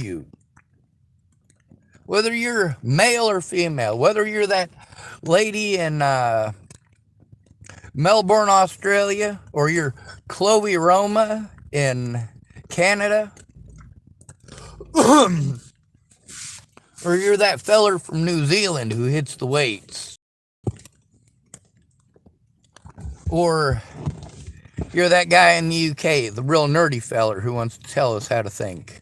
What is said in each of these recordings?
you, whether you're male or female, whether you're that lady in Melbourne, Australia, or you're Chloe Roma in Canada, or you're that feller from New Zealand who hits the weights, or you're that guy in the UK, the real nerdy feller who wants to tell us how to think.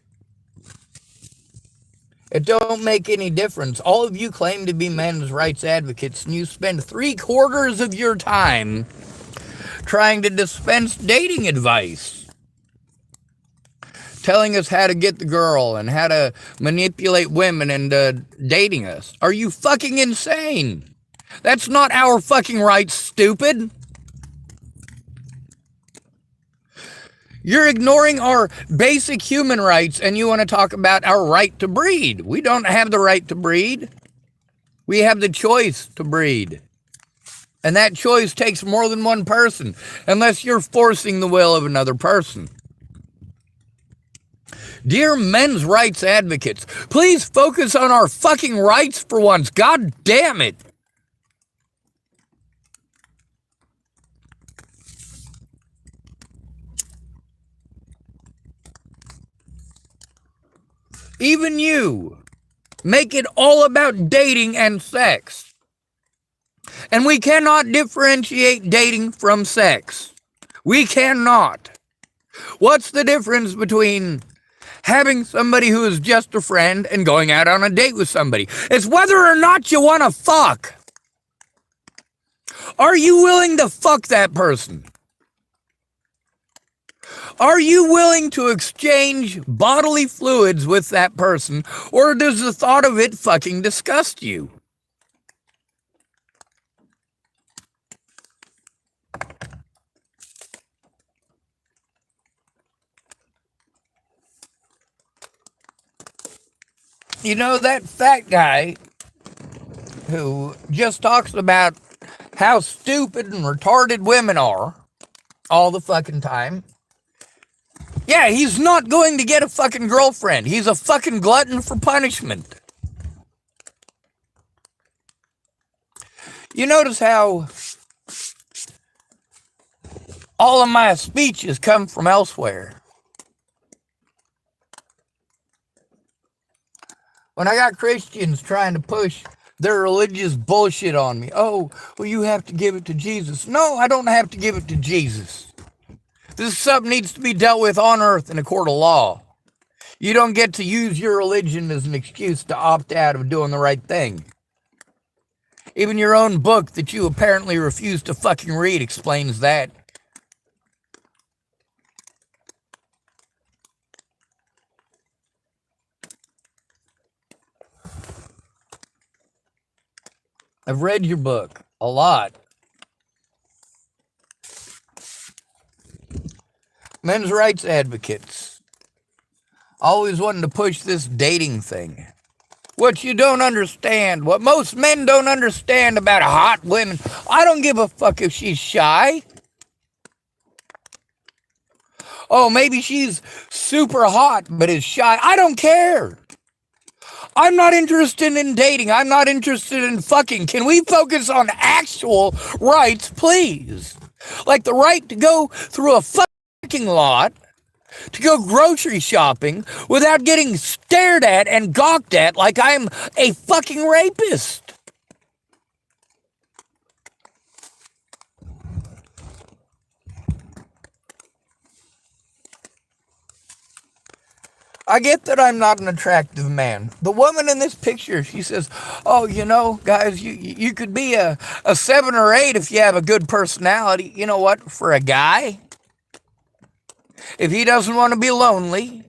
It don't make any difference. All of you claim to be men's rights advocates, and you spend 3/4 of your time trying to dispense dating advice, telling us how to get the girl and how to manipulate women into dating us. Are you fucking insane? That's not our fucking rights, stupid. You're ignoring our basic human rights, and you want to talk about our right to breed. We don't have the right to breed. We have the choice to breed. And that choice takes more than one person, unless you're forcing the will of another person. Dear men's rights advocates, please focus on our fucking rights for once. God damn it. Even you make it all about dating and sex. And we cannot differentiate dating from sex. We cannot. What's the difference between having somebody who is just a friend and going out on a date with somebody? It's whether or not you want to fuck. Are you willing to fuck that person? Are you willing to exchange bodily fluids with that person, or does the thought of it fucking disgust you? You know, that fat guy who just talks about how stupid and retarded women are all the fucking time. Yeah, he's not going to get a fucking girlfriend. He's a fucking glutton for punishment. You notice how all of my speeches come from elsewhere. When I got Christians trying to push their religious bullshit on me, oh, well, you have to give it to Jesus. No, I don't have to give it to Jesus. This stuff needs to be dealt with on earth in a court of law. You don't get to use your religion as an excuse to opt out of doing the right thing. Even your own book that you apparently refuse to fucking read explains that. I've read your book a lot. Men's rights advocates always wanting to push this dating thing. What you don't understand, what most men don't understand about hot women, I don't give a fuck if she's shy. Oh, maybe she's super hot but is shy. I don't care. I'm not interested in dating. I'm not interested in fucking. Can we focus on actual rights, please? Like the right to go through a fucking lot, to go grocery shopping without getting stared at and gawked at like I'm a fucking rapist. I get that I'm not an attractive man. The woman in this picture, she says, oh, you know, guys, you could be a 7 or 8 if you have a good personality. You know what? For a guy, if he doesn't want to be lonely,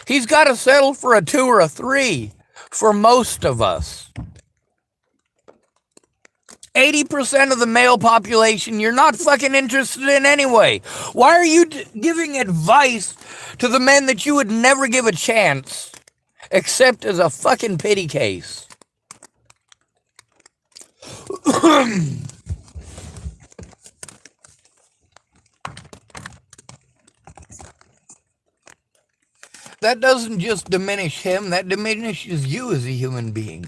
he's got to settle for a 2 or a 3 for most of us. 80% of the male population you're not fucking interested in anyway. Why are you giving advice to the men that you would never give a chance except as a fucking pity case? that doesn't just diminish him, that diminishes you as a human being.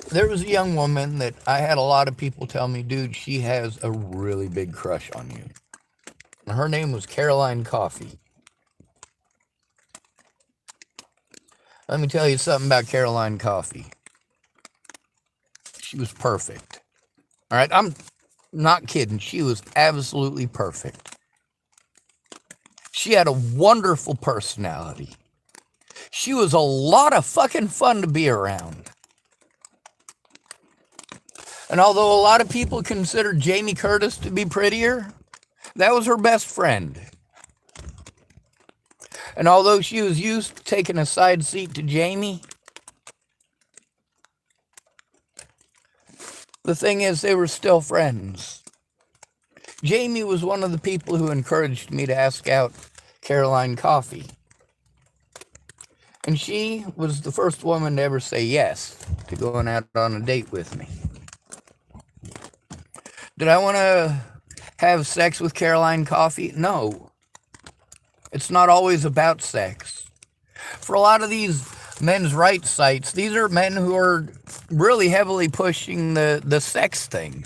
There was a young woman that I had a lot of people tell me, dude, she has a really big crush on you. And her name was Caroline Coffee. Let me tell you something about Caroline Coffee. She was perfect. All right, I'm not kidding. She was absolutely perfect. She had a wonderful personality. She was a lot of fucking fun to be around. And although a lot of people consider Jamie Curtis to be prettier, that was her best friend. And although she was used to taking a side seat to Jamie, the thing is, they were still friends. Jamie was one of the people who encouraged me to ask out Caroline Coffee. And she was the first woman to ever say yes to going out on a date with me. Did I want to have sex with Caroline Coffee? No. It's not always about sex. For a lot of these men's rights sites, these are men who are really heavily pushing the sex thing.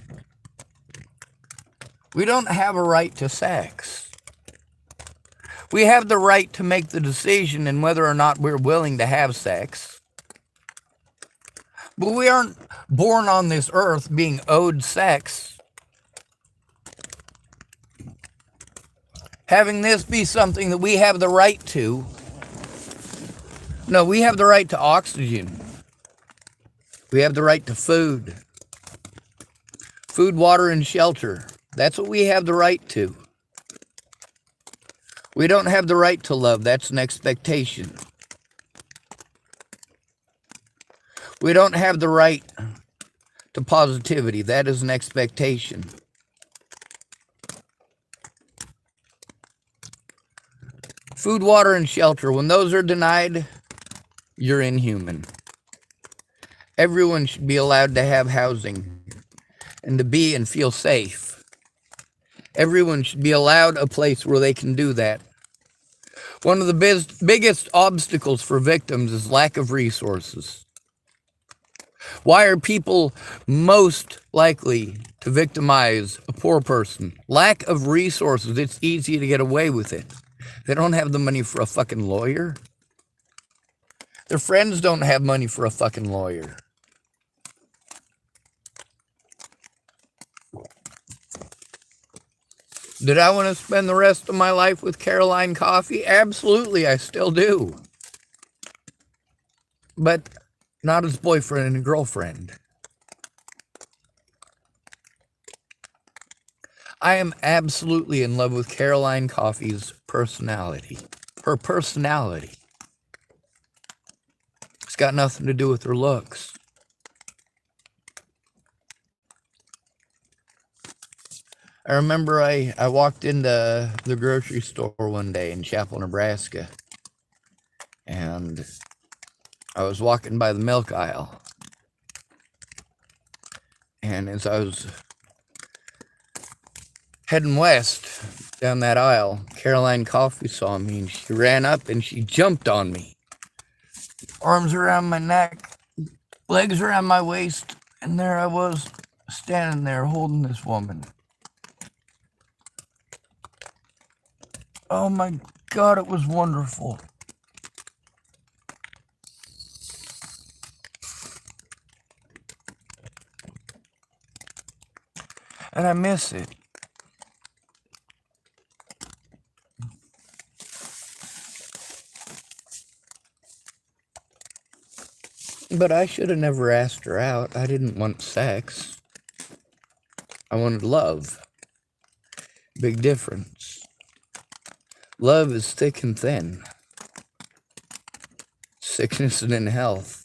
We don't have a right to sex. We have the right to make the decision in whether or not we're willing to have sex. But we aren't born on this earth being owed sex. Having this be something that we have the right to. No, we have the right to oxygen. We have the right to food. Food, water, and shelter. That's what we have the right to. We don't have the right to love. That's an expectation. We don't have the right to positivity. That is an expectation. Food, water, and shelter. When those are denied, you're inhuman. Everyone should be allowed to have housing and to be and feel safe. Everyone should be allowed a place where they can do that. One of the biggest obstacles for victims is lack of resources. Why are people most likely to victimize a poor person? Lack of resources. It's easy to get away with it. They don't have the money for a fucking lawyer. Their friends don't have money for a fucking lawyer. Did I want to spend the rest of my life with Caroline Coffee? Absolutely, I still do. But not as boyfriend and girlfriend. I am absolutely in love with Caroline Coffee's personality. Her personality. It's got nothing to do with her looks. I remember I walked into the grocery store one day in Chapel, Nebraska, and I was walking by the milk aisle. And as I was heading west down that aisle, Caroline Coffee saw me, and she ran up and she jumped on me. Arms around my neck, legs around my waist, and there I was standing there holding this woman. Oh my God, it was wonderful. And I miss it. But I should have never asked her out. I didn't want sex. I wanted love. Big difference. Love is thick and thin. Sickness and in health.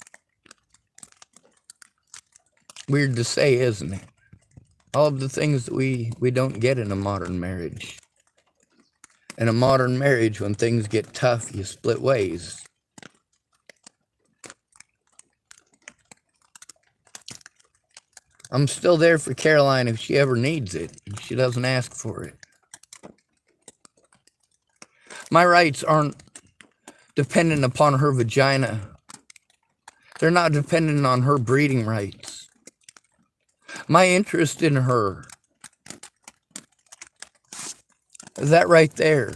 Weird to say, isn't it? All of the things that we don't get in a modern marriage. In a modern marriage, when things get tough, you split ways. I'm still there for Caroline if she ever needs it, if she doesn't ask for it. My rights aren't dependent upon her vagina. They're not dependent on her breeding rights. My interest in her, that right there,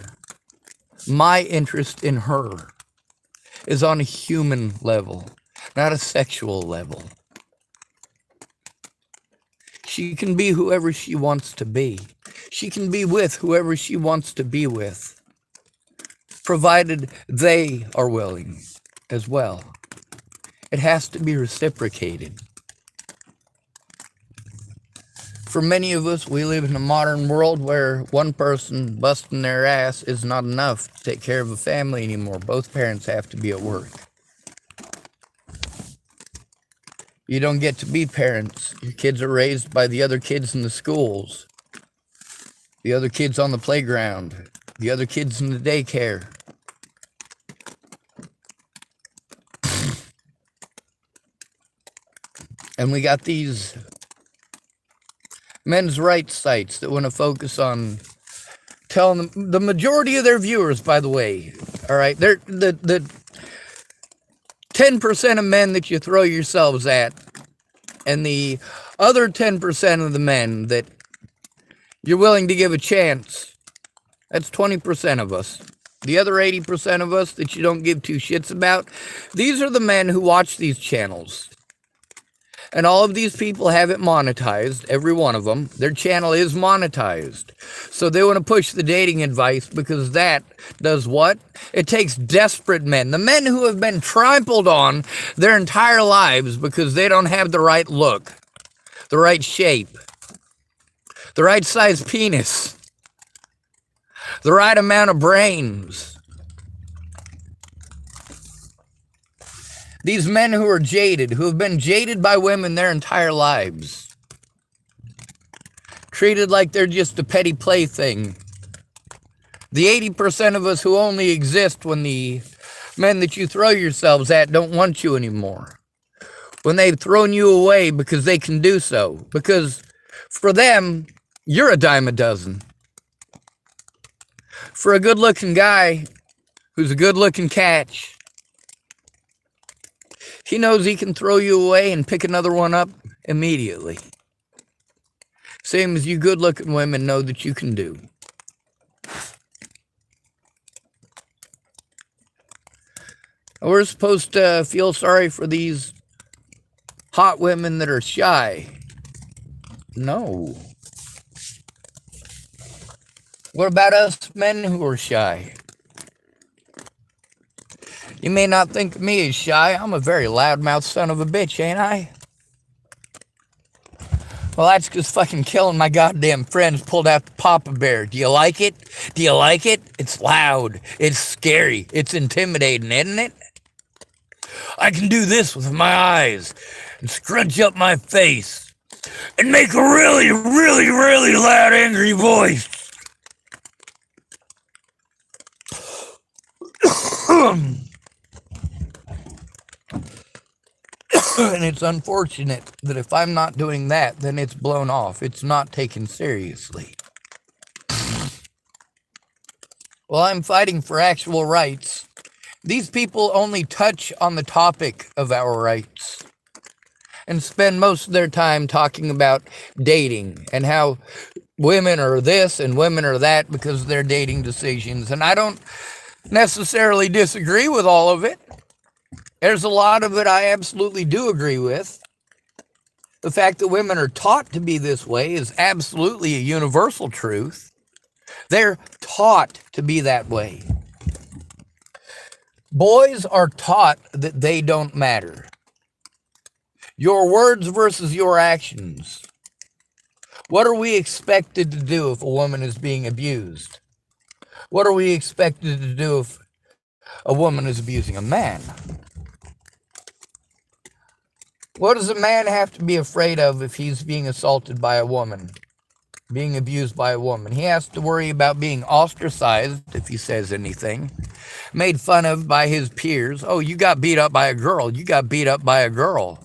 my interest in her is on a human level, not a sexual level. She can be whoever she wants to be. She can be with whoever she wants to be with, provided they are willing as well. It has to be reciprocated. For many of us, we live in a modern world where one person busting their ass is not enough to take care of a family anymore. Both parents have to be at work. You don't get to be parents. Your kids are raised by the other kids in the schools, the other kids on the playground, the other kids in the daycare. And we got these men's rights sites that want to focus on telling them, the majority of their viewers, by the way, all right, they're the 10% of men that you throw yourselves at, and the other 10% of the men that you're willing to give a chance, that's 20% of us. The other 80% of us that you don't give two shits about, these are the men who watch these channels. And all of these people have it monetized, every one of them. Their channel is monetized. So they want to push the dating advice because that does what? It takes desperate men, the men who have been trampled on their entire lives because they don't have the right look, the right shape, the right size penis, the right amount of brains. These men who are jaded, who have been jaded by women their entire lives, treated like they're just a petty plaything. The 80% of us who only exist when the men that you throw yourselves at don't want you anymore. When they've thrown you away because they can do so. Because for them, you're a dime a dozen. For a good-looking guy who's a good-looking catch, he knows he can throw you away and pick another one up immediately. Same as you good-looking women know that you can do. We're supposed to feel sorry for these hot women that are shy. No. What about us men who are shy? You may not think of me as shy. I'm a very loudmouth son of a bitch, ain't I? Well, that's because fucking killing my goddamn friends pulled out the Papa Bear. Do you like it? Do you like it? It's loud. It's scary. It's intimidating, isn't it? I can do this with my eyes and scrunch up my face and make a really, really, really loud, angry voice. And it's unfortunate that if I'm not doing that, then it's blown off. It's not taken seriously. Well, I'm fighting for actual rights. These people only touch on the topic of our rights and spend most of their time talking about dating and how women are this and women are that because of their dating decisions. And I don't necessarily disagree with all of it. There's a lot of it I absolutely do agree with. The fact that women are taught to be this way is absolutely a universal truth. They're taught to be that way. Boys are taught that they don't matter. Your words versus your actions. What are we expected to do if a woman is being abused? What are we expected to do if a woman is abusing a man? What does a man have to be afraid of if he's being assaulted by a woman, being abused by a woman? He has to worry about being ostracized if he says anything, made fun of by his peers. Oh, you got beat up by a girl. You got beat up by a girl.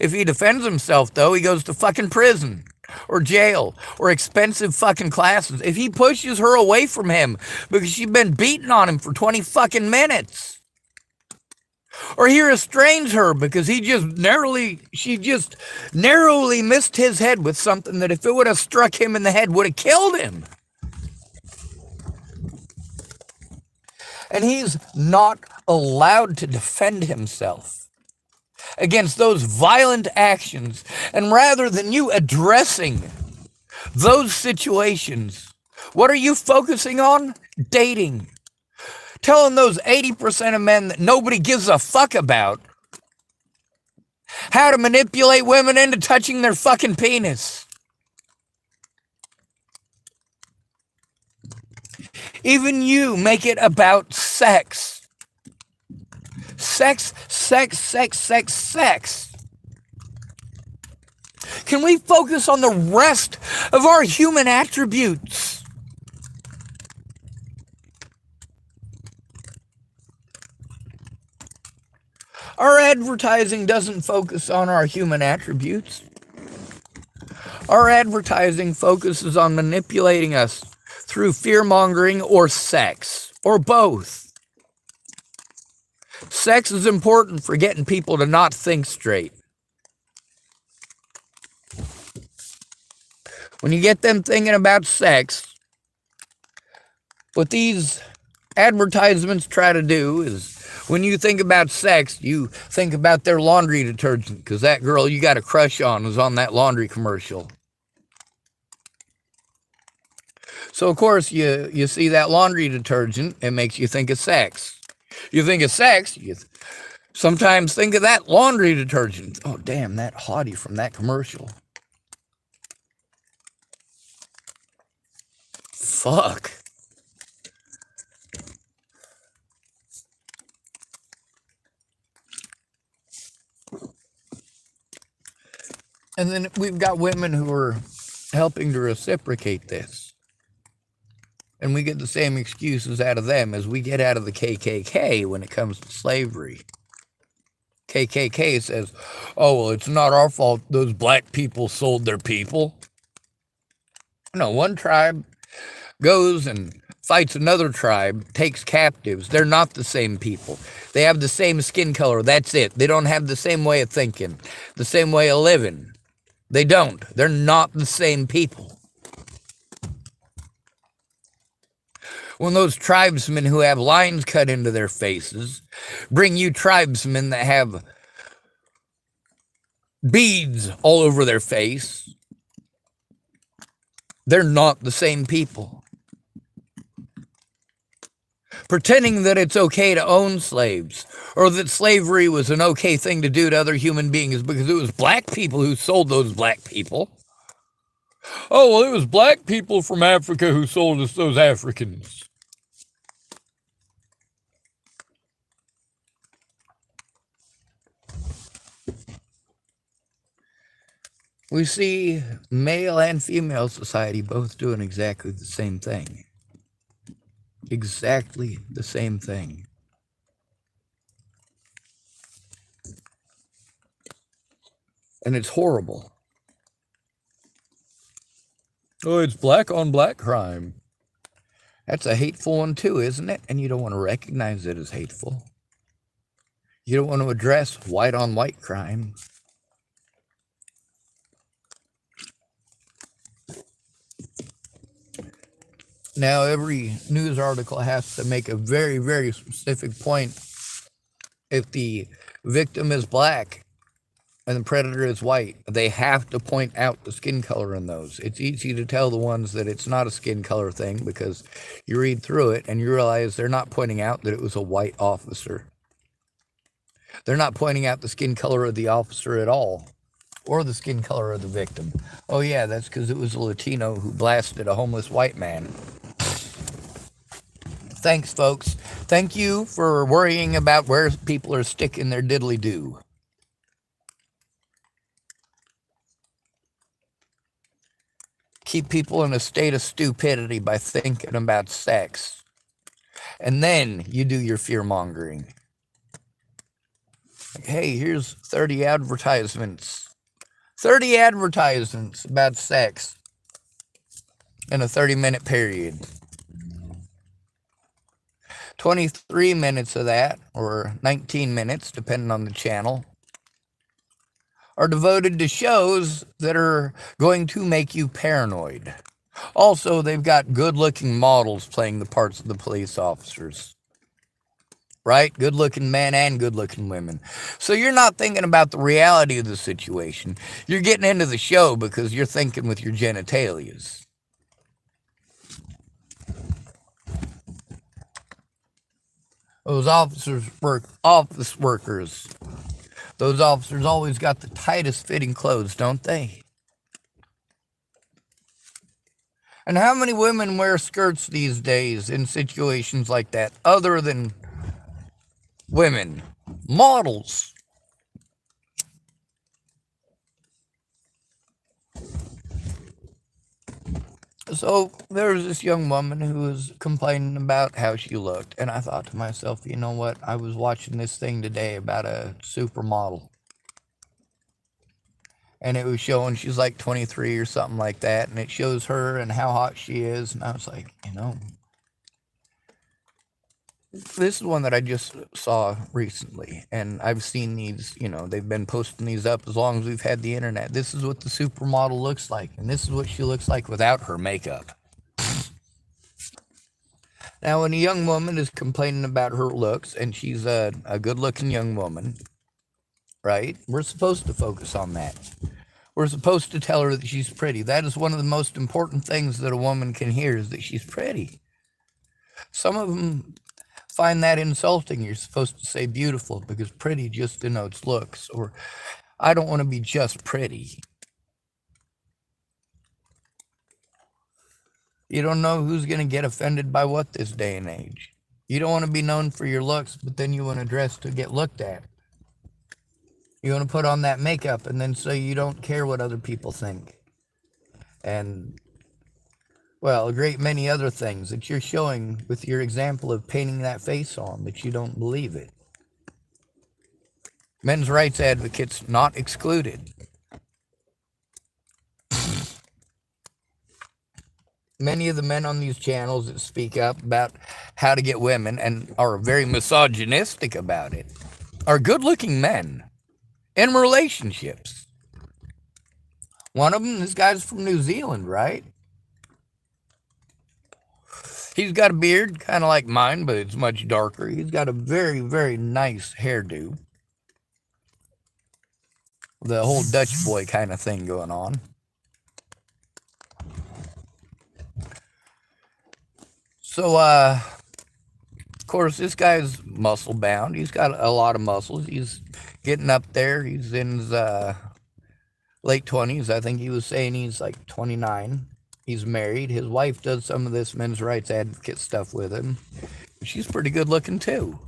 If he defends himself, though, he goes to fucking prison or jail or expensive fucking classes. If he pushes her away from him because she's been beating on him for 20 fucking minutes, or he restrains her because she just narrowly missed his head with something that if it would have struck him in the head would have killed him. And he's not allowed to defend himself against those violent actions. And rather than you addressing those situations, what are you focusing on? Dating. Telling those 80% of men that nobody gives a fuck about how to manipulate women into touching their fucking penis. Even you make it about sex. Sex, sex, sex, sex, sex. Can we focus on the rest of our human attributes? Our advertising doesn't focus on our human attributes. Our advertising focuses on manipulating us through fear-mongering or sex, or both. Sex is important for getting people to not think straight. When you get them thinking about sex, what these advertisements try to do is, when you think about sex, you think about their laundry detergent, because that girl you got a crush on was on that laundry commercial. So, of course, you see that laundry detergent, it makes you think of sex. You think of sex, you sometimes think of that laundry detergent. Oh, damn, that hottie from that commercial. Fuck. And then we've got women who are helping to reciprocate this. And we get the same excuses out of them as we get out of the KKK when it comes to slavery. KKK says, oh, well, it's not our fault those black people sold their people. No, one tribe goes and fights another tribe, takes captives. They're not the same people. They have the same skin color. That's it. They don't have the same way of thinking, the same way of living. They don't. They're not the same people. When those tribesmen who have lines cut into their faces bring you tribesmen that have beads all over their face, they're not the same people. Pretending that it's okay to own slaves, or that slavery was an okay thing to do to other human beings because it was black people who sold those black people. Oh, well, it was black people from Africa who sold us those Africans. We see male and female society both doing exactly the same thing. Exactly the same thing. And it's horrible. Oh, it's black on black crime. That's a hateful one too, isn't it? And you don't want to recognize it as hateful. You don't want to address white on white crime. Now, every news article has to make a very, very specific point. If the victim is black and the predator is white, they have to point out the skin color in those. It's easy to tell the ones that it's not a skin color thing because you read through it and you realize they're not pointing out that it was a white officer. They're not pointing out the skin color of the officer at all, or the skin color of the victim. Oh yeah, that's because it was a Latino who blasted a homeless white man. Thanks, folks. Thank you for worrying about where people are sticking their diddly-do. Keep people in a state of stupidity by thinking about sex. And then you do your fear-mongering. Hey, here's 30 advertisements. 30 advertisements about sex in a 30-minute period. 23 minutes of that, or 19 minutes, depending on the channel, are devoted to shows that are going to make you paranoid. Also, they've got good-looking models playing the parts of the police officers. Right? Good-looking men and good-looking women. So you're not thinking about the reality of the situation. You're getting into the show because you're thinking with your genitalias. Those office workers. Those officers always got the tightest fitting clothes, don't they? And how many women wear skirts these days in situations like that, other than women? Models. So there was this young woman who was complaining about how she looked. And I thought to myself, you know what? I was watching this thing today about a supermodel. And it was showing she's like 23 or something like that. And it shows her and how hot she is. And I was like, this is one that I just saw recently. And I've seen these, they've been posting these up as long as we've had the internet. This is what the supermodel looks like. And this is what she looks like without her makeup. Now, when a young woman is complaining about her looks, and she's a good-looking young woman, right? We're supposed to focus on that. We're supposed to tell her that she's pretty. That is one of the most important things that a woman can hear, is that she's pretty. Some of them find that insulting. You're supposed to say beautiful, because pretty just denotes looks. Or, I don't want to be just pretty. You don't know who's going to get offended by what this day and age. You don't want to be known for your looks, but then you want to dress to get looked at. You want to put on that makeup and then say you don't care what other people think. And, well, a great many other things that you're showing with your example of painting that face on, but you don't believe it. Men's rights advocates not excluded. Many of the men on these channels that speak up about how to get women and are very misogynistic about it are good-looking men in relationships. One of them, this guy's from New Zealand, right? He's got a beard, kind of like mine, but it's much darker. He's got a very, very nice hairdo. The whole Dutch boy kind of thing going on. So, of course, this guy's muscle bound. He's got a lot of muscles. He's getting up there. He's in his late 20s. I think he was saying he's like 29. He's married. His wife does some of this men's rights advocate stuff with him. She's pretty good looking too.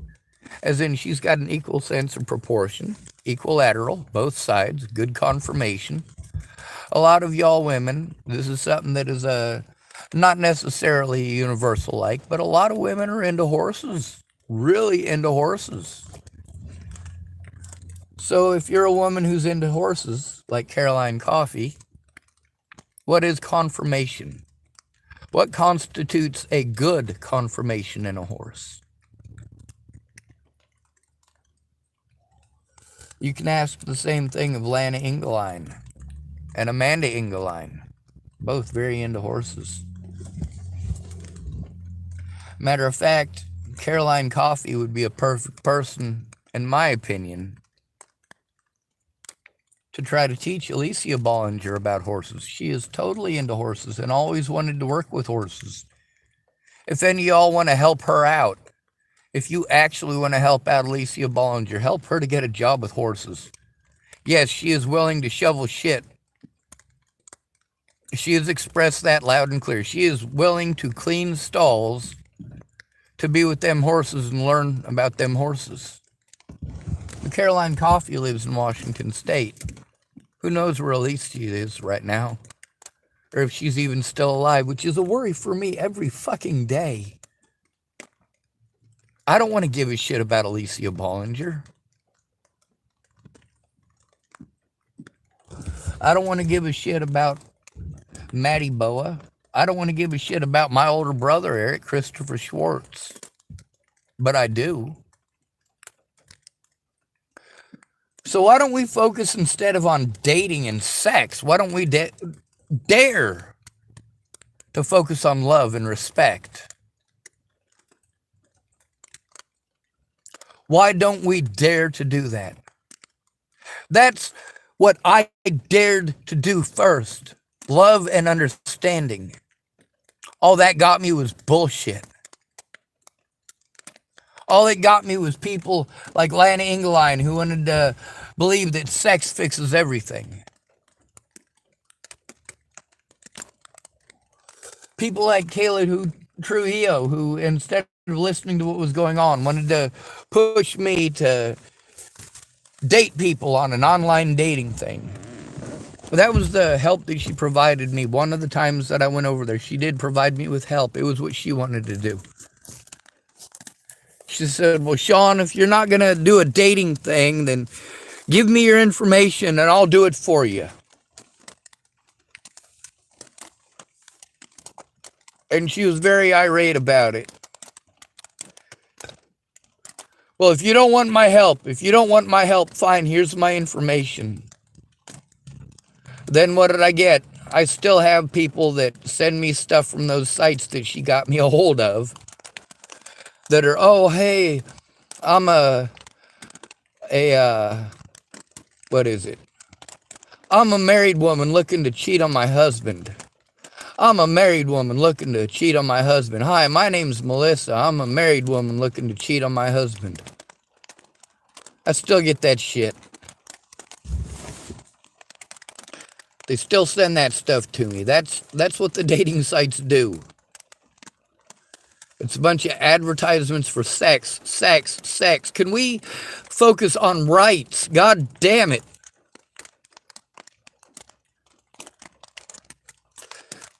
As in, she's got an equal sense of proportion, equilateral, both sides, good conformation. A lot of y'all women, this is something that is not necessarily universal like, but a lot of women are into horses, really into horses. So if you're a woman who's into horses, like Caroline Coffee, what is conformation? What constitutes a good conformation in a horse? You can ask the same thing of Lana Engeline and Amanda Engeline, both very into horses. Matter of fact, Caroline Coffee would be a perfect person, in my opinion, to try to teach Alicia Bollinger about horses. She is totally into horses and always wanted to work with horses. If any of y'all want to help her out, if you actually want to help out Alicia Bollinger, help her to get a job with horses. Yes, she is willing to shovel shit. She has expressed that loud and clear. She is willing to clean stalls to be with them horses and learn about them horses. Caroline Coffee lives in Washington State. Who knows where Alicia is right now? Or if she's even still alive, which is a worry for me every fucking day. I don't want to give a shit about Alicia Bollinger. I don't want to give a shit about Maddie Boa. I don't want to give a shit about my older brother, Eric Christopher Schwartz. But I do. So why don't we focus instead of on dating and sex? Why don't we dare to focus on love and respect? Why don't we dare to do that? That's what I dared to do first. Love and understanding. All that got me was bullshit. All it got me was people like Lana Engeline who wanted to believe that sex fixes everything. People like Kayla Trujillo who, instead of listening to what was going on, wanted to push me to date people on an online dating thing. That was the help that she provided me. One of the times that I went over there, she did provide me with help. It was what she wanted to do. She said, well, Sean, if you're not going to do a dating thing, then give me your information and I'll do it for you. And she was very irate about it. Well, if you don't want my help, fine, here's my information. Then what did I get? I still have people that send me stuff from those sites that she got me a hold of that are, oh, hey, I'm what is it? I'm a married woman looking to cheat on my husband. I'm a married woman looking to cheat on my husband. Hi, my name's Melissa. I'm a married woman looking to cheat on my husband. I still get that shit. They still send that stuff to me. That's what the dating sites do. It's a bunch of advertisements for sex. Can we focus on rights? God damn it.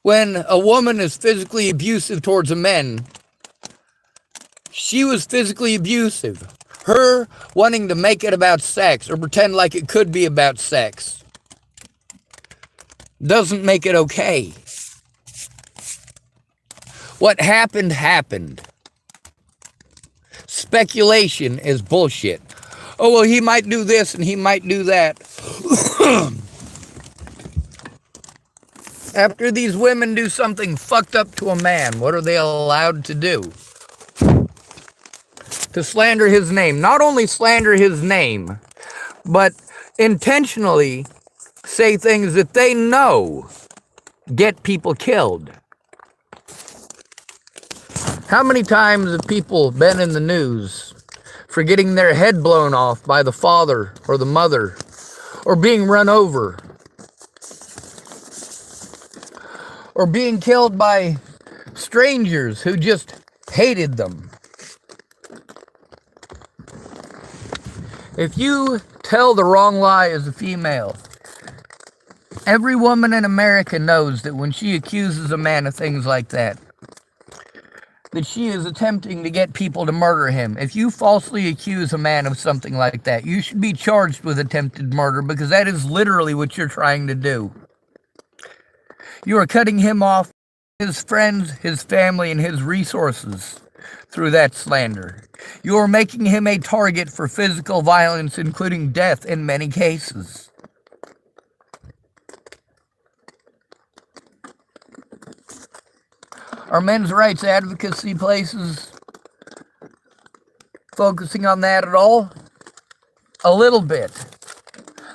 When a woman is physically abusive towards a man, she was physically abusive. Her wanting to make it about sex or pretend like it could be about sex doesn't make it okay. What happened, happened. Speculation is bullshit. Oh, well, he might do this and he might do that. After these women do something fucked up to a man, what are they allowed to do? To slander his name. Not only slander his name, but intentionally say things that they know get people killed. How many times have people been in the news for getting their head blown off by the father or the mother, or being run over, or being killed by strangers who just hated them? If you tell the wrong lie as a female, every woman in America knows that when she accuses a man of things like that she is attempting to get people to murder him. If you falsely accuse a man of something like that, you should be charged with attempted murder, because that is literally what you're trying to do. You are cutting him off, his friends, his family, and his resources through that slander. You are making him a target for physical violence, including death in many cases. Are men's rights advocacy places focusing on that at all? A little bit.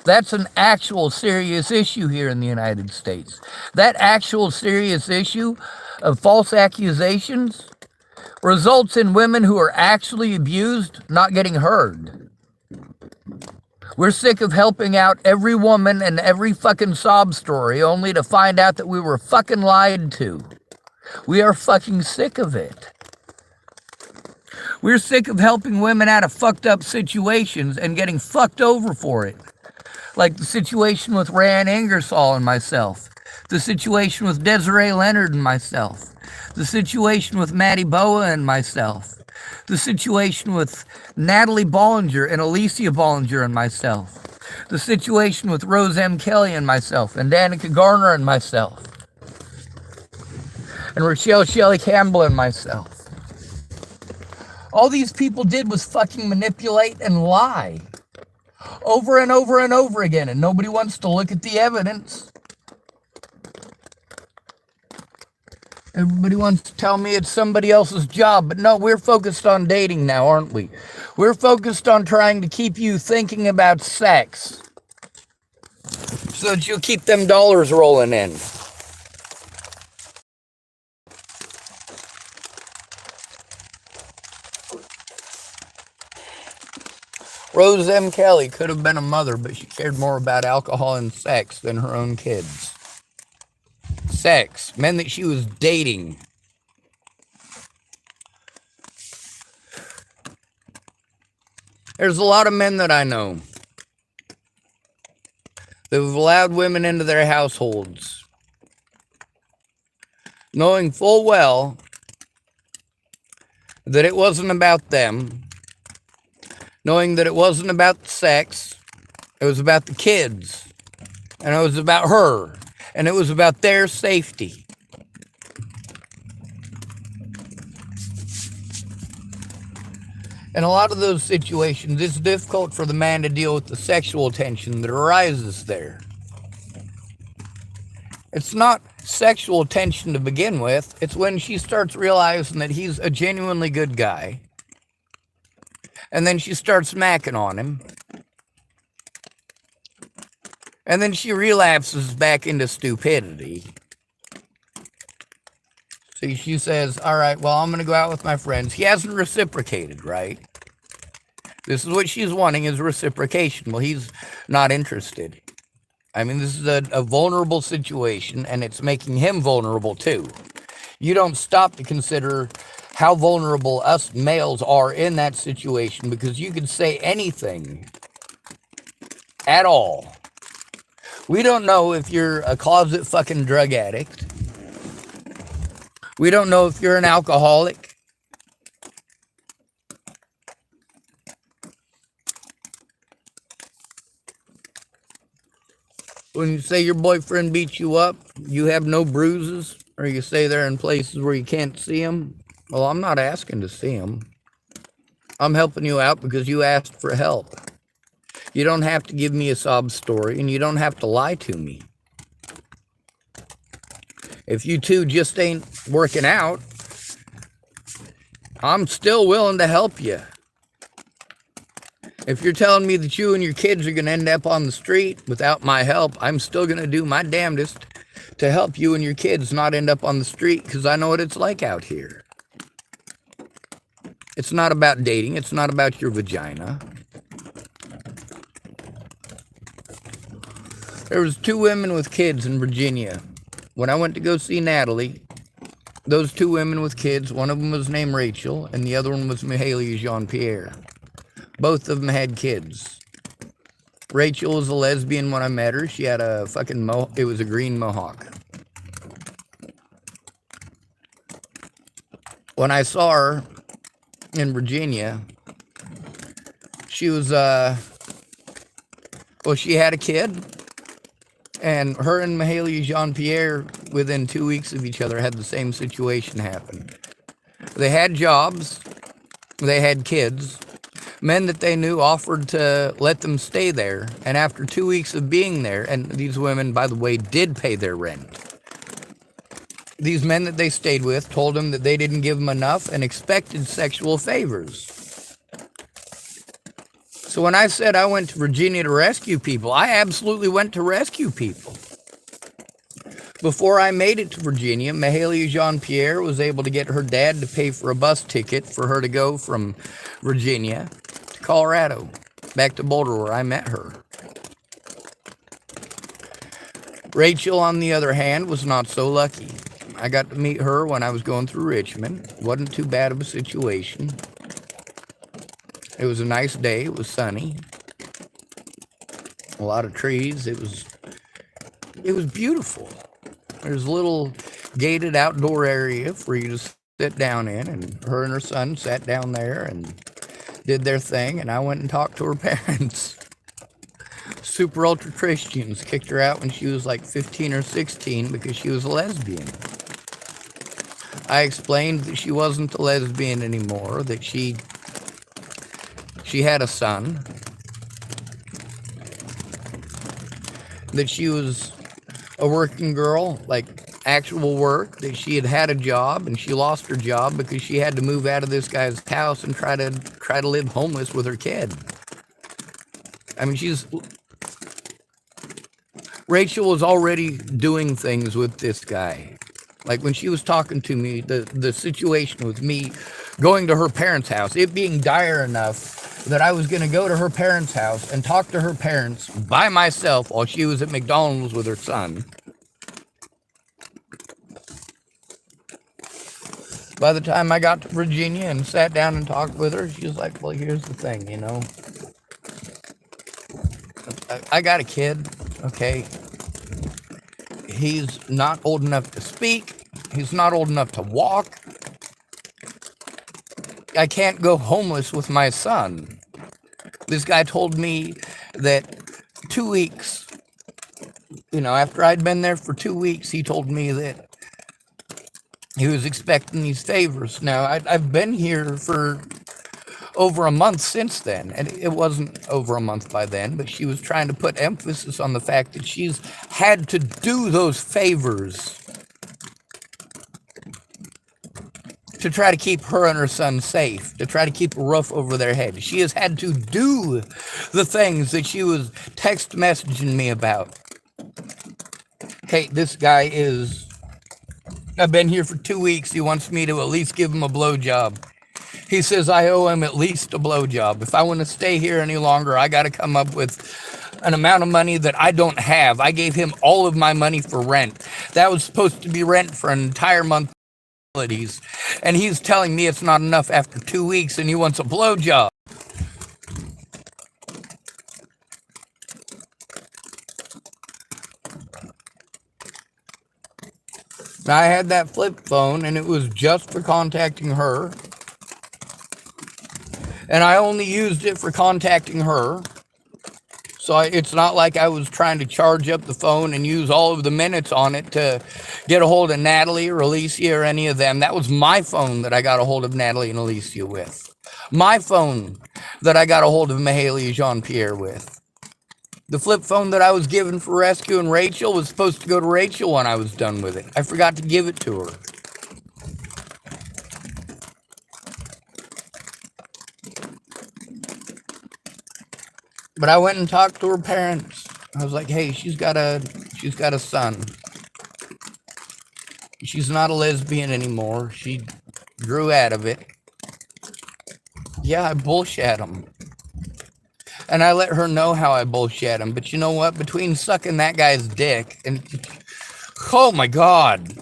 That's an actual serious issue here in the United States. That actual serious issue of false accusations results in women who are actually abused not getting heard. We're sick of helping out every woman and every fucking sob story only to find out that we were fucking lied to. We are fucking sick of it. We're sick of helping women out of fucked up situations and getting fucked over for it. Like the situation with Rayanne Ingersoll and myself. The situation with Desiree Leonard and myself. The situation with Maddie Boa and myself. The situation with Natalie Bollinger and Alicia Bollinger and myself. the situation with Rose M. Kelly and myself, and Danica Garner and myself, and Rochelle Shelley Campbell and myself. All these people did was fucking manipulate and lie over and over and over again, and nobody wants to look at the evidence. Everybody wants to tell me it's somebody else's job, but no, we're focused on dating now, aren't we? We're focused on trying to keep you thinking about sex so that you'll keep them dollars rolling in. Rose M. Kelly could have been a mother, but she cared more about alcohol and sex than her own kids. Sex, men that she was dating. There's a lot of men that I know that have allowed women into their households, knowing full well that it wasn't about them, knowing that it wasn't about the sex, it was about the kids, and it was about her, and it was about their safety. In a lot of those situations, it's difficult for the man to deal with the sexual tension that arises there. It's not sexual tension to begin with. It's when she starts realizing that he's a genuinely good guy. And then she starts macking on him. And then she relapses back into stupidity. So she says, all right, well, I'm going to go out with my friends. He hasn't reciprocated, right? This is what she's wanting, is reciprocation. Well, he's not interested. I mean, this is a vulnerable situation, and it's making him vulnerable too. You don't stop to consider how vulnerable us males are in that situation, because you can say anything at all. We don't know if you're a closet fucking drug addict. We don't know if you're an alcoholic. When you say your boyfriend beats you up, you have no bruises, or you say they're in places where you can't see them. Well, I'm not asking to see them. I'm helping you out because you asked for help. You don't have to give me a sob story, and you don't have to lie to me. If you two just ain't working out, I'm still willing to help you. If you're telling me that you and your kids are going to end up on the street without my help, I'm still going to do my damnedest to help you and your kids not end up on the street, because I know what it's like out here. It's not about dating. It's not about your vagina. There was 2 women with kids in Virginia. When I went to go see Natalie, those 2 women with kids, one of them was named Rachel, and the other one was Mahalia Jean-Pierre. Both of them had kids. Rachel was a lesbian when I met her. She had a fucking it was a green mohawk. When I saw her in Virginia, she was, she had a kid. And her and Mahalia Jean-Pierre, within 2 weeks of each other, had the same situation happen. They had jobs. They had kids. Men that they knew offered to let them stay there. And after 2 weeks of being there, and these women, by the way, did pay their rent. These men that they stayed with told them that they didn't give them enough and expected sexual favors. So when I said I went to Virginia to rescue people, I absolutely went to rescue people. Before I made it to Virginia, Mahalia Jean-Pierre was able to get her dad to pay for a bus ticket for her to go from Virginia to Colorado, back to Boulder, where I met her. Rachel, on the other hand, was not so lucky. I got to meet her when I was going through Richmond. Wasn't too bad of a situation. It was a nice day. It was sunny. A lot of trees. It was beautiful. There's a little gated outdoor area for you to sit down in, and her and her son sat down there and did their thing, and I went and talked to her parents. super ultra Christians kicked her out when she was like 15 or 16 because she was a lesbian. I explained that she wasn't a lesbian anymore, that she had a son, that she was a working girl, like actual work, that she had a job and she lost her job because she had to move out of this guy's house and try to live homeless with her kid. I mean, Rachel was already doing things with this guy. Like when she was talking to me, the situation with me going to her parents' house, it being dire enough that I was going to go to her parents' house and talk to her parents by myself while she was at McDonald's with her son. By the time I got to Virginia and sat down and talked with her, she was like, well, here's the thing, you know. I got a kid, okay. He's not old enough to speak. He's not old enough to walk. I can't go homeless with my son. This guy told me that 2 weeks, you know, after I'd been there for 2 weeks, he told me that he was expecting these favors. Now, I've been here for over a month since then, and it wasn't over a month by then, but she was trying to put emphasis on the fact that she's had to do those favors to try to keep her and her son safe, to try to keep a roof over their head. She has had to do the things that she was text messaging me about. Hey, this guy I've been here for 2 weeks. He wants me to at least give him a blowjob. He says I owe him at least a blowjob. If I want to stay here any longer, I got to come up with an amount of money that I don't have. I gave him all of my money for rent. That was supposed to be rent for an entire month. And he's telling me it's not enough after 2 weeks and he wants a blowjob. Now, I had that flip phone and it was just for contacting her. And I only used it for contacting her. So it's not like I was trying to charge up the phone and use all of the minutes on it to get a hold of Natalie or Alicia or any of them. That was my phone that I got a hold of Natalie and Alicia with. My phone that I got a hold of Mahalia and Jean-Pierre with. The flip phone that I was given for rescuing Rachel was supposed to go to Rachel when I was done with it. I forgot to give it to her. But I went and talked to her parents. I was like, hey, she's got a son. She's not a lesbian anymore. She grew out of it. Yeah, I bullshit him. And I let her know how I bullshit him. But you know what? Between sucking that guy's dick and... Oh my God.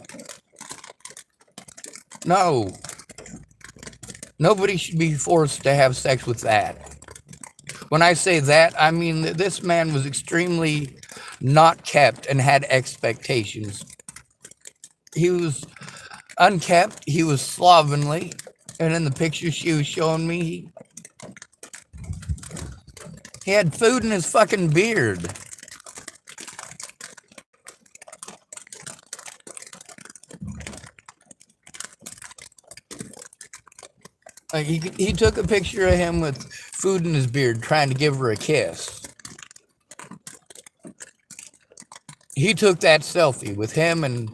No. Nobody should be forced to have sex with that. When I say that, I mean that this man was extremely not kept and had expectations. He was unkept, he was slovenly, and in the picture she was showing me, he had food in his fucking beard. Like he took a picture of him with food in his beard trying to give her a kiss. He took that selfie with him and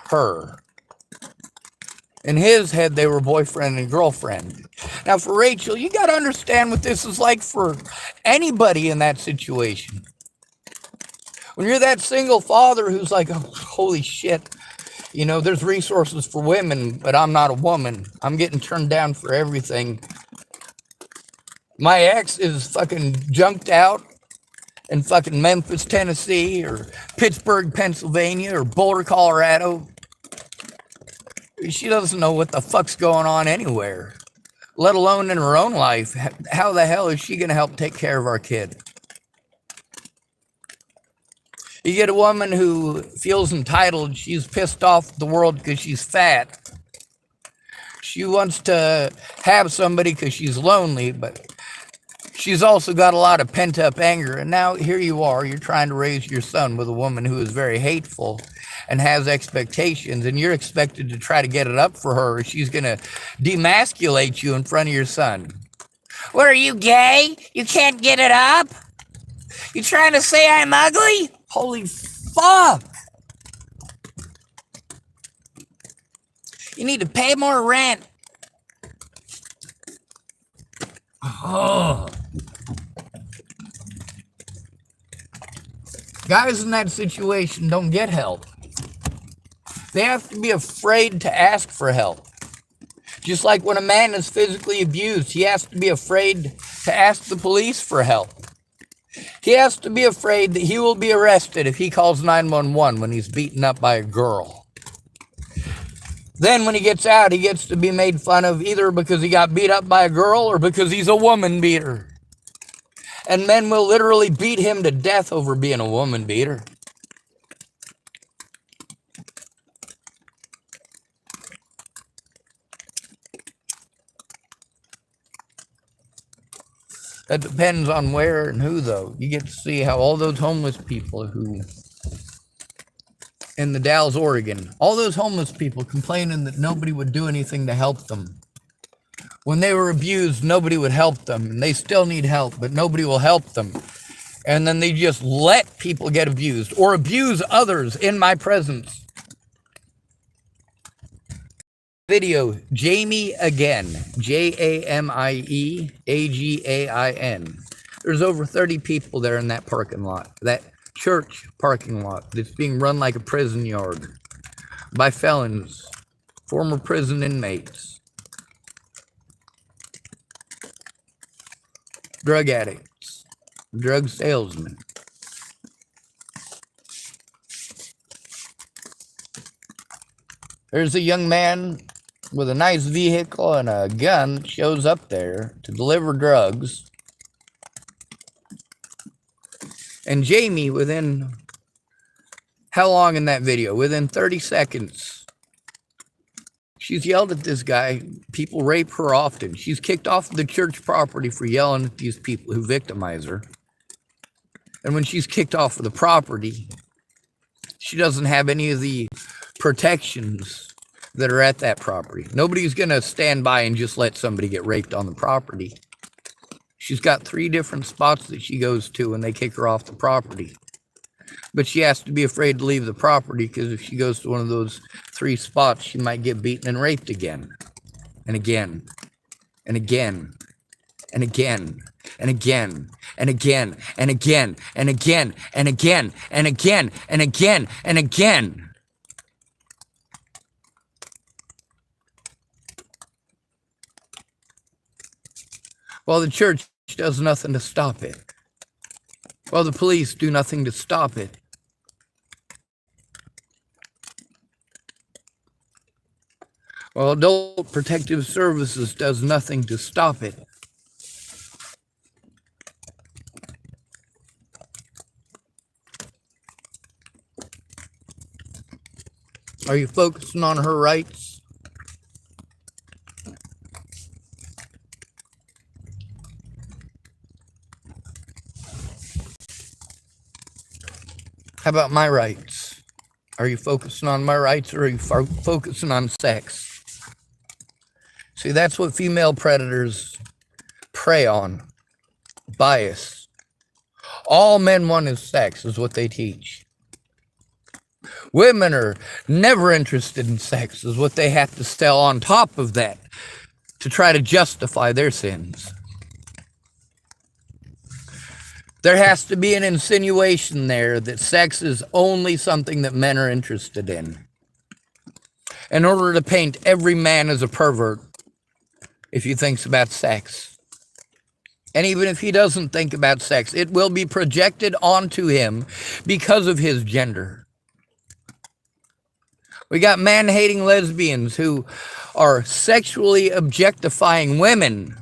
her. In his head, they were boyfriend and girlfriend. Now, for Rachel, you got to understand what this is like for anybody in that situation. When you're that single father who's like, oh, holy shit, you know, there's resources for women, but I'm not a woman. I'm getting turned down for everything. My ex is fucking junked out in fucking Memphis, Tennessee, or Pittsburgh, Pennsylvania, or Boulder, Colorado. She doesn't know what the fuck's going on anywhere, let alone in her own life. How the hell is she going to help take care of our kid? You get a woman who feels entitled. She's pissed off at the world because she's fat. She wants to have somebody because she's lonely, but She's also got a lot of pent up anger. And now here you are, you're trying to raise your son with a woman who is very hateful and has expectations, and you're expected to try to get it up for her, or she's going to demasculate you in front of your son. What are you, gay? You can't get it up? You trying to say I'm ugly? Holy fuck. You need to pay more rent. Oh. Guys in that situation don't get help. They have to be afraid to ask for help. Just like when a man is physically abused, he has to be afraid to ask the police for help. He has to be afraid that he will be arrested if he calls 911 when he's beaten up by a girl. Then when he gets out, he gets to be made fun of either because he got beat up by a girl or because he's a woman beater. And men will literally beat him to death over being a woman beater. That depends on where and who, though. You get to see how all those homeless people who, in the Dalles, Oregon, all those homeless people complaining that nobody would do anything to help them. When they were abused, nobody would help them, and they still need help, but nobody will help them. And then they just let people get abused or abuse others in my presence. Video, Jamie Again, JamieAgain. There's over 30 people there in that parking lot, that church parking lot that's being run like a prison yard by felons, former prison inmates, drug addicts, drug salesmen. There's a young man with a nice vehicle and a gun that shows up there to deliver drugs. And Jamie, within how long in that video? Within 30 seconds. She's yelled at this guy. People rape her often. She's kicked off the church property for yelling at these people who victimize her. And when she's kicked off of the property, she doesn't have any of the protections that are at that property. Nobody's going to stand by and just let somebody get raped on the property. She's got 3 different spots that she goes to when they kick her off the property. But she has to be afraid to leave the property because if she goes to one of those 3 spots, she might get beaten and raped again. And again. And again. And again. And again. And again. And again. And again. And again. And again. And again. And again. While the church does nothing to stop it. While the police do nothing to stop it. While Adult Protective Services does nothing to stop it. Are you focusing on her rights? How about my rights? Are you focusing on my rights or are you focusing on sex? See, that's what female predators prey on. Bias. All men want is sex, is what they teach. Women are never interested in sex, is what they have to sell on top of that to try to justify their sins. There has to be an insinuation there that sex is only something that men are interested in order to paint every man as a pervert if he thinks about sex. And even if he doesn't think about sex, it will be projected onto him because of his gender. We got man-hating lesbians who are sexually objectifying women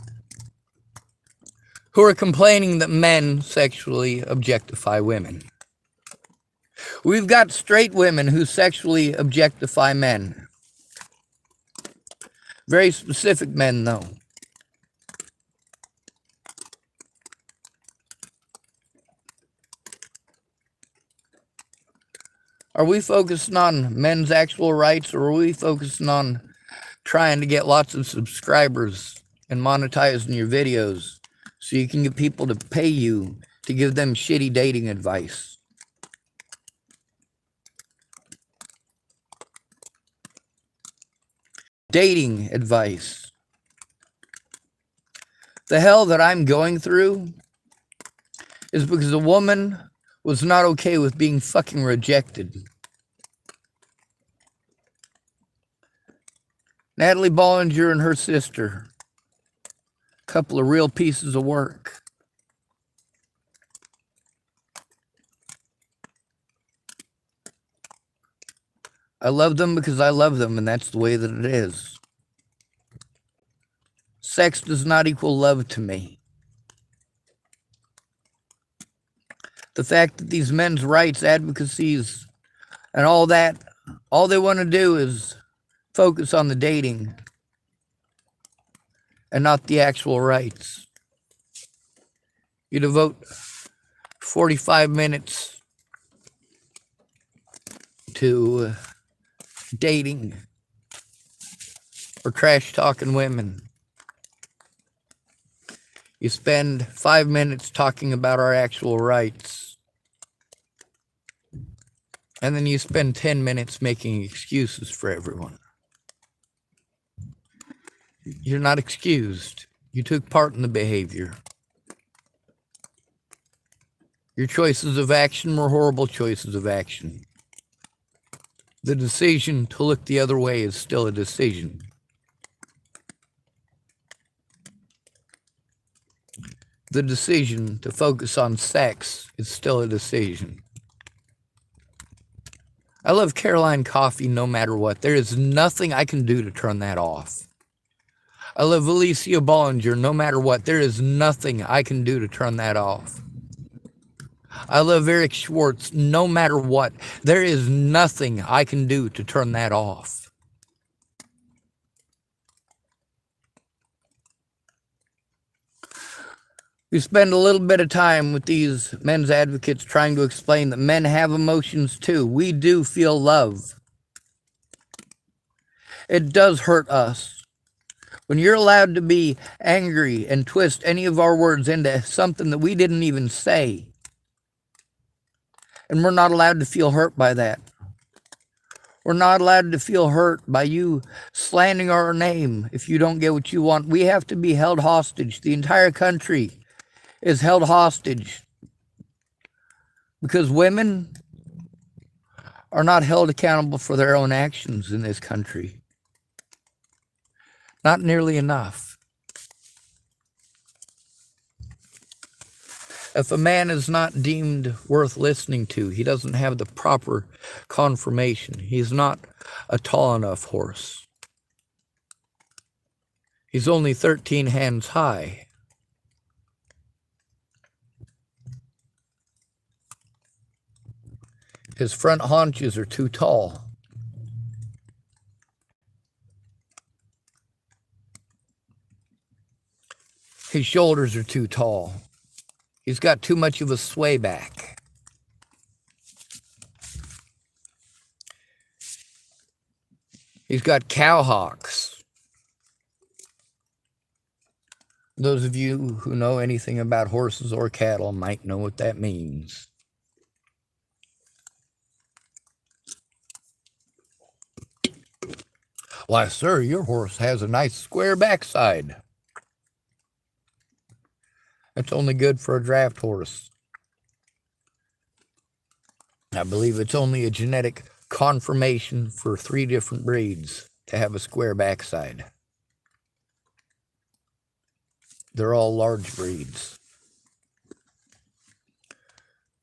who are complaining that men sexually objectify women. We've got straight women who sexually objectify men. Very specific men, though. Are we focusing on men's actual rights, or are we focusing on trying to get lots of subscribers and monetizing your videos so you can get people to pay you to give them shitty dating advice? Dating advice. The hell that I'm going through is because a woman was not okay with being fucking rejected. Natalie Bollinger and her sister. A couple of real pieces of work. I love them because I love them, and that's the way that it is. Sex does not equal love to me. The fact that these men's rights advocacies and all that, all they want to do is focus on the dating and not the actual rights. You devote 45 minutes to dating or trash talking women. You spend 5 minutes talking about our actual rights. And then you spend 10 minutes making excuses for everyone. You're not excused. You took part in the behavior. Your choices of action were horrible choices of action. The decision to look the other way is still a decision. The decision to focus on sex is still a decision. I love Caroline Coffey no matter what. There is nothing I can do to turn that off. I love Alicia Bollinger no matter what. There is nothing I can do to turn that off. I love Eric Schwartz no matter what. There is nothing I can do to turn that off. We spend a little bit of time with these men's advocates trying to explain that men have emotions too. We do feel love. It does hurt us. When you're allowed to be angry and twist any of our words into something that we didn't even say, and we're not allowed to feel hurt by that. We're not allowed to feel hurt by you slandering our name if you don't get what you want. We have to be held hostage. The entire country is held hostage because women are not held accountable for their own actions in this country. Not nearly enough. If a man is not deemed worth listening to, he doesn't have the proper confirmation. He's not a tall enough horse. He's only 13 hands high. His front haunches are too tall. His shoulders are too tall. He's got too much of a sway back. He's got cow hocks. Those of you who know anything about horses or cattle might know what that means. Why, sir, your horse has a nice square backside. That's only good for a draft horse. I believe it's only a genetic confirmation for 3 different breeds to have a square backside. They're all large breeds.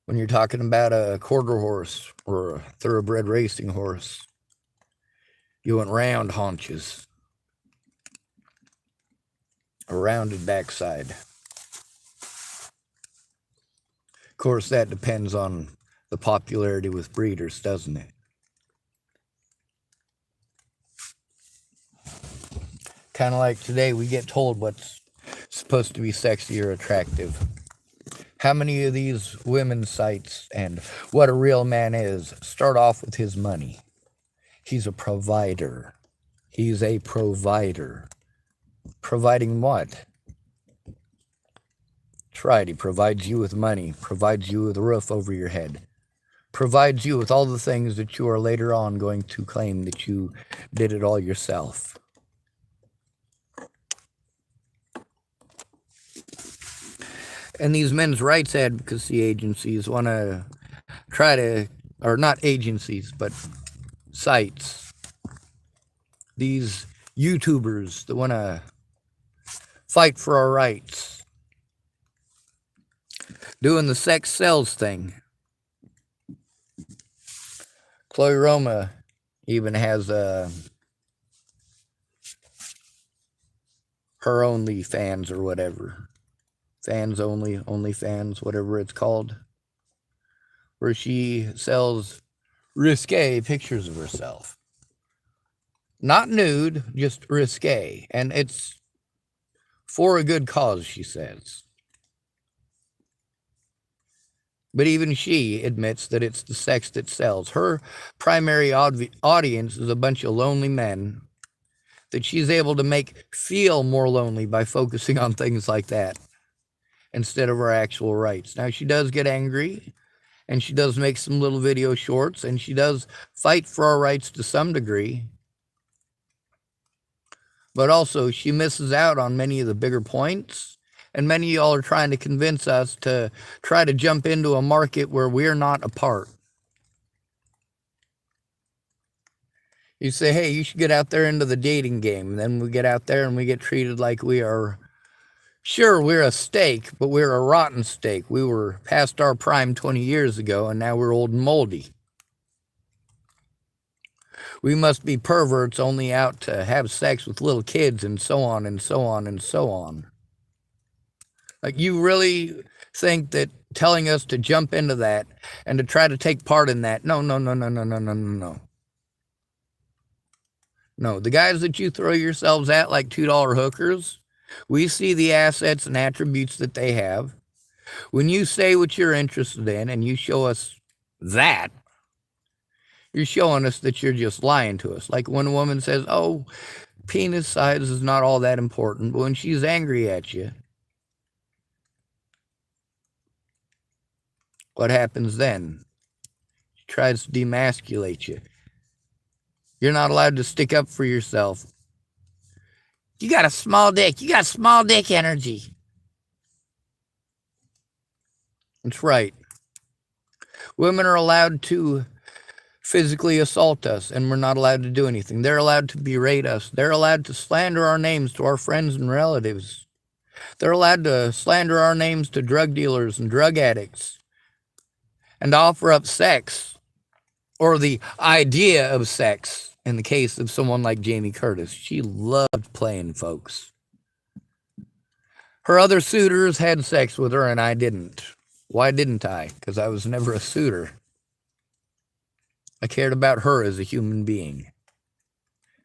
When you're talking about a quarter horse or a thoroughbred racing horse, you want round haunches, a rounded backside. Of course, that depends on the popularity with breeders, doesn't it? Kind of like today, we get told what's supposed to be sexy or attractive. How many of these women's sites and what a real man is start off with his money? He's a provider. He's a provider. Providing what? That's right. He provides you with money, provides you with a roof over your head, provides you with all the things that you are later on going to claim that you did it all yourself. And these men's rights advocacy agencies want to try to, or not agencies, but sites, these YouTubers that want to fight for our rights, doing the sex sells thing. Chloe Roma even has her OnlyFans or whatever. Fans only, OnlyFans, whatever it's called. Where she sells risque pictures of herself. Not nude, just risque. And it's for a good cause, she says. But even she admits that it's the sex that sells. Her primary audience is a bunch of lonely men that she's able to make feel more lonely by focusing on things like that instead of her actual rights. Now, she does get angry, and she does make some little video shorts, and she does fight for our rights to some degree. But also, she misses out on many of the bigger points, and many of y'all are trying to convince us to try to jump into a market where we're not a part. You say, hey, you should get out there into the dating game. And then we get out there and we get treated like we are, sure, we're a steak, but we're a rotten steak. We were past our prime 20 years ago, and now we're old and moldy. We must be perverts only out to have sex with little kids and so on and so on and so on. Like, you really think that telling us to jump into that and to try to take part in that? No. No, the guys that you throw yourselves at like $2 hookers, we see the assets and attributes that they have. When you say what you're interested in and you show us that, you're showing us that you're just lying to us. Like when a woman says, oh, penis size is not all that important, but when she's angry at you, what happens then? She tries to demasculate you. You're not allowed to stick up for yourself. You got a small dick. You got small dick energy. That's right. Women are allowed to physically assault us, and we're not allowed to do anything. They're allowed to berate us. They're allowed to slander our names to our friends and relatives. They're allowed to slander our names to drug dealers and drug addicts and offer up sex or the idea of sex. In the case of someone like Jamie Curtis, she loved playing folks. Her other suitors had sex with her and I didn't. Why didn't I? Because I was never a suitor. I cared about her as a human being.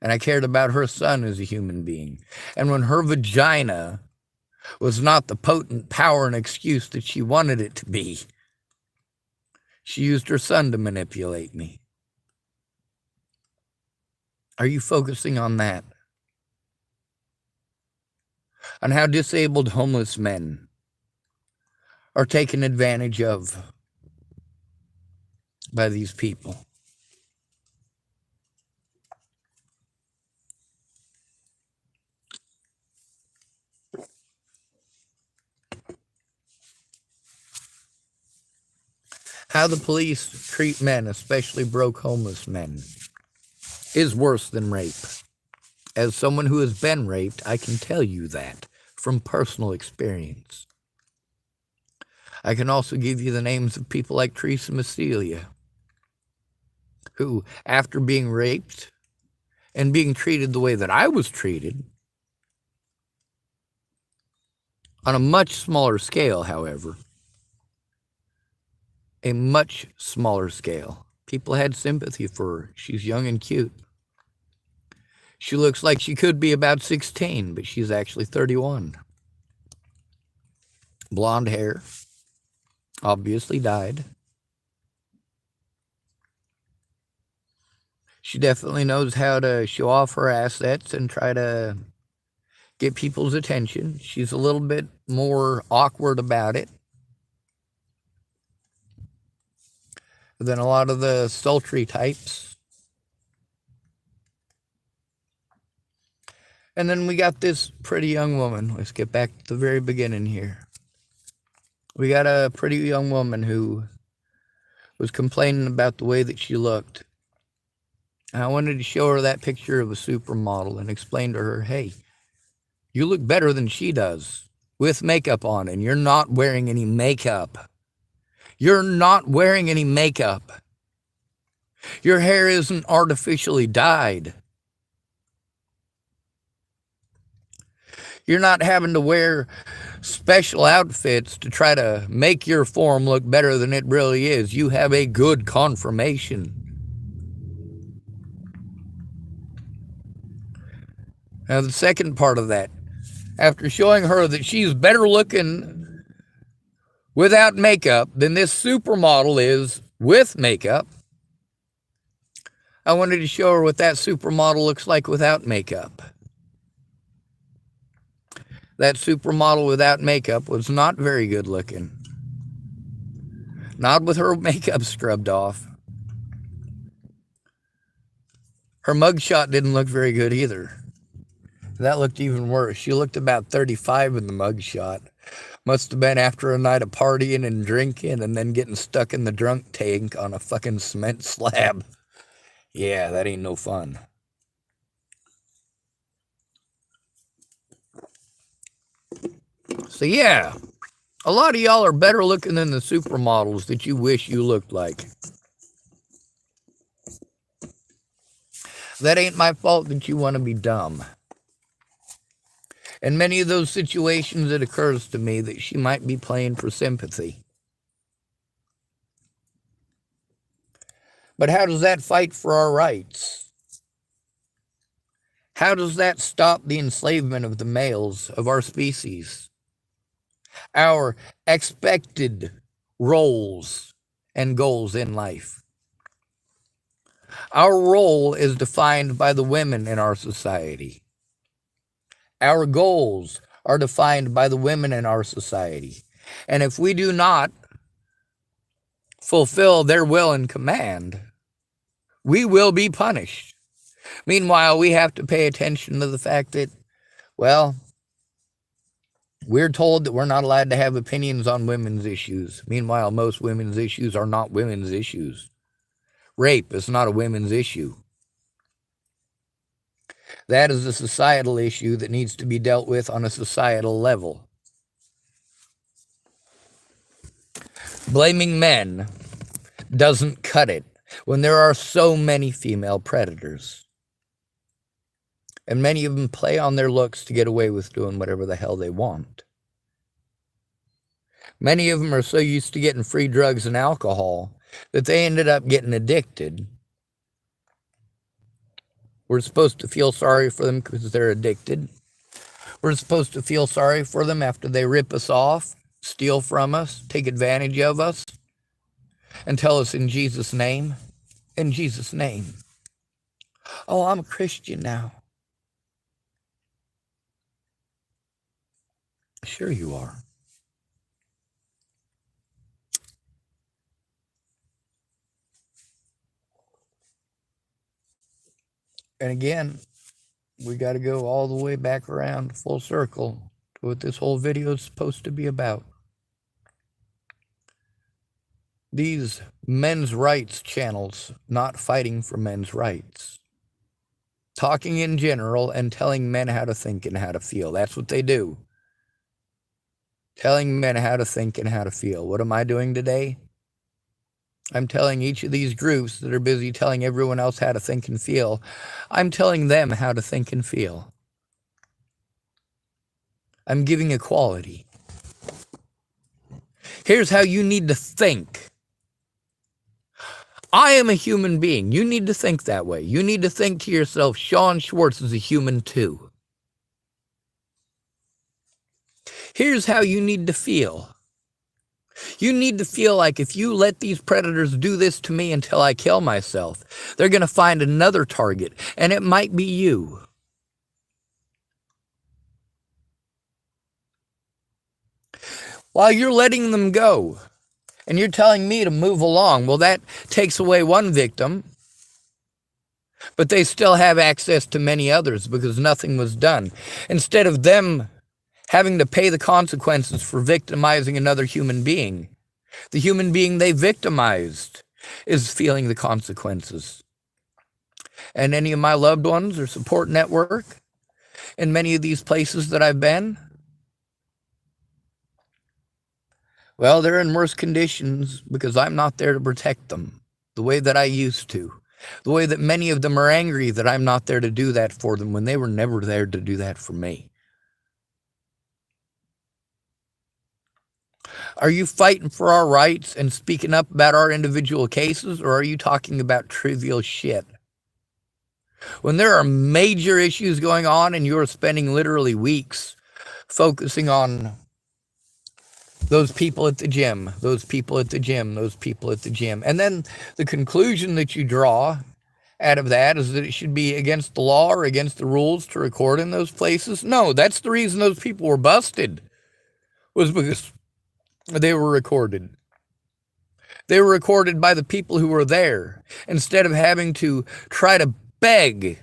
And I cared about her son as a human being. And when her vagina was not the potent power and excuse that she wanted it to be, she used her son to manipulate me. Are you focusing on that? On how disabled homeless men are taken advantage of by these people? How the police treat men, especially broke homeless men, is worse than rape. As someone who has been raped, I can tell you that from personal experience. I can also give you the names of people like Teresa Massilia, who, after being raped and being treated the way that I was treated, on a much smaller scale, however, a much smaller scale, people had sympathy for her. She's young and cute. She looks like she could be about 16, but she's actually 31. Blonde hair, obviously died. She definitely knows how to show off her assets and try to get people's attention. She's a little bit more awkward about it than a lot of the sultry types. And then we got this pretty young woman. Let's get back to the very beginning here. We got a pretty young woman who was complaining about the way that she looked. And I wanted to show her that picture of a supermodel and explain to her, hey, you look better than she does with makeup on, and you're not wearing any makeup. You're not wearing any makeup. Your hair isn't artificially dyed. You're not having to wear special outfits to try to make your form look better than it really is. You have a good conformation. Now, the second part of that, after showing her that she's better looking without makeup than this supermodel is with makeup, I wanted to show her what that supermodel looks like without makeup. That supermodel without makeup was not very good looking. Not with her makeup scrubbed off. Her mugshot didn't look very good either. That looked even worse. She looked about 35 in the mugshot. Must have been after a night of partying and drinking and then getting stuck in the drunk tank on a fucking cement slab. Yeah, that ain't no fun. So yeah, a lot of y'all are better looking than the supermodels that you wish you looked like. That ain't my fault that you want to be dumb. In many of those situations, it occurs to me that she might be playing for sympathy. But how does that fight for our rights? How does that stop the enslavement of the males of our species? Our expected roles and goals in life. Our role is defined by the women in our society. Our goals are defined by the women in our society. And if we do not fulfill their will and command, we will be punished. Meanwhile, we have to pay attention to the fact that, well, we're told that we're not allowed to have opinions on women's issues. Meanwhile, most women's issues are not women's issues. Rape is not a women's issue. That is a societal issue that needs to be dealt with on a societal level. Blaming men doesn't cut it when there are so many female predators. And many of them play on their looks to get away with doing whatever the hell they want. Many of them are so used to getting free drugs and alcohol that they ended up getting addicted. We're supposed to feel sorry for them because they're addicted. We're supposed to feel sorry for them after they rip us off, steal from us, take advantage of us, and tell us in Jesus' name, in Jesus' name, oh, I'm a Christian now. Sure you are. And again, we got to go all the way back around full circle to what this whole video is supposed to be about. These men's rights channels not fighting for men's rights. Talking in general and telling men how to think and how to feel. That's what they do. Telling men how to think and how to feel. What am I doing today? I'm telling each of these groups that are busy telling everyone else how to think and feel, I'm telling them how to think and feel. I'm giving equality. Here's how you need to think. I am a human being. You need to think that way. You need to think to yourself, Sean Schwartz is a human too. Here's how you need to feel. You need to feel like if you let these predators do this to me until I kill myself, they're going to find another target, and it might be you. While you're letting them go, and you're telling me to move along, well, that takes away one victim, but they still have access to many others because nothing was done. Instead of them having to pay the consequences for victimizing another human being, the human being they victimized is feeling the consequences. And any of my loved ones or support network in many of these places that I've been, well, they're in worse conditions because I'm not there to protect them the way that I used to. The way that many of them are angry that I'm not there to do that for them when they were never there to do that for me. Are you fighting for our rights and speaking up about our individual cases, or are you talking about trivial shit? When there are major issues going on and you're spending literally weeks focusing on those people at the gym, those people at the gym, those people at the gym. And then the conclusion that you draw out of that is that it should be against the law or against the rules to record in those places. No, that's the reason those people were busted, was because they were recorded. They were recorded by the people who were there instead of having to try to beg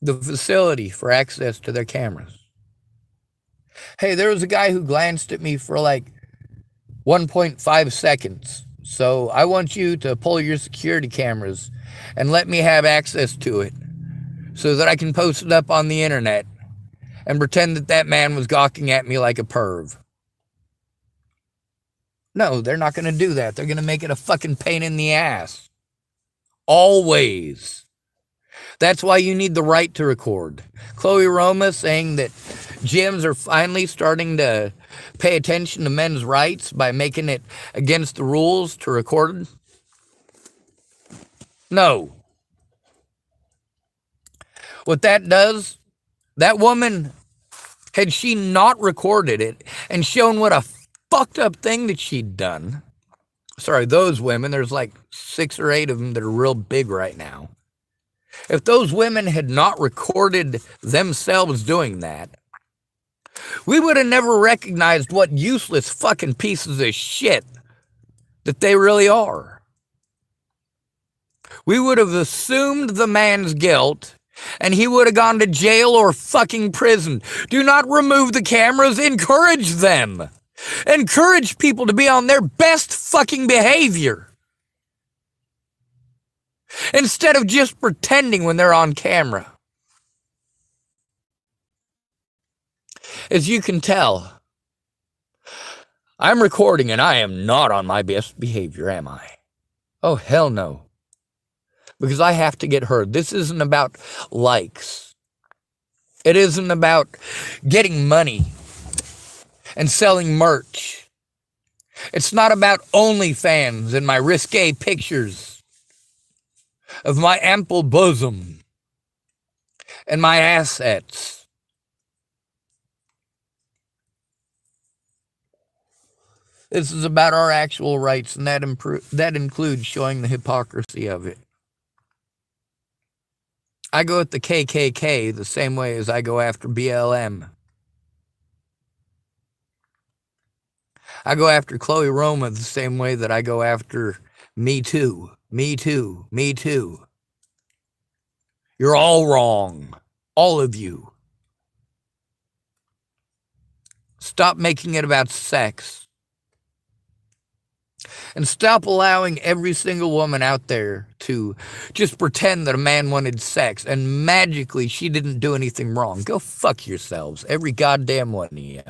the facility for access to their cameras. Hey, there was a guy who glanced at me for like 1.5 seconds. So I want you to pull your security cameras and let me have access to it so that I can post it up on the internet and pretend that that man was gawking at me like a perv. No, they're not going to do that. They're going to make it a fucking pain in the ass. Always. That's why you need the right to record. Chloe Roma saying that gyms are finally starting to pay attention to men's rights by making it against the rules to record. No. What that does, that woman, had she not recorded it and shown what a fucked up thing that she'd done, sorry, those women, there's like 6 or 8 of them that are real big right now. If those women had not recorded themselves doing that, we would have never recognized what useless fucking pieces of shit that they really are. We would have assumed the man's guilt and he would have gone to jail or fucking prison. Do not remove the cameras. Encourage them. Encourage people to be on their best fucking behavior instead of just pretending when they're on camera. As you can tell, I'm recording and I am not on my best behavior, am I? Oh, hell no. Because I have to get heard. This isn't about likes. It isn't about getting money and selling merch. It's not about OnlyFans and my risque pictures of my ample bosom and my assets. This is about our actual rights, and that includes showing the hypocrisy of it. I go at the KKK the same way as I go after BLM. I go after Chloe Roma the same way that I go after Me Too, Me Too, Me Too. You're all wrong, all of you. Stop making it about sex. And stop allowing every single woman out there to just pretend that a man wanted sex and magically she didn't do anything wrong. Go fuck yourselves, every goddamn one of you.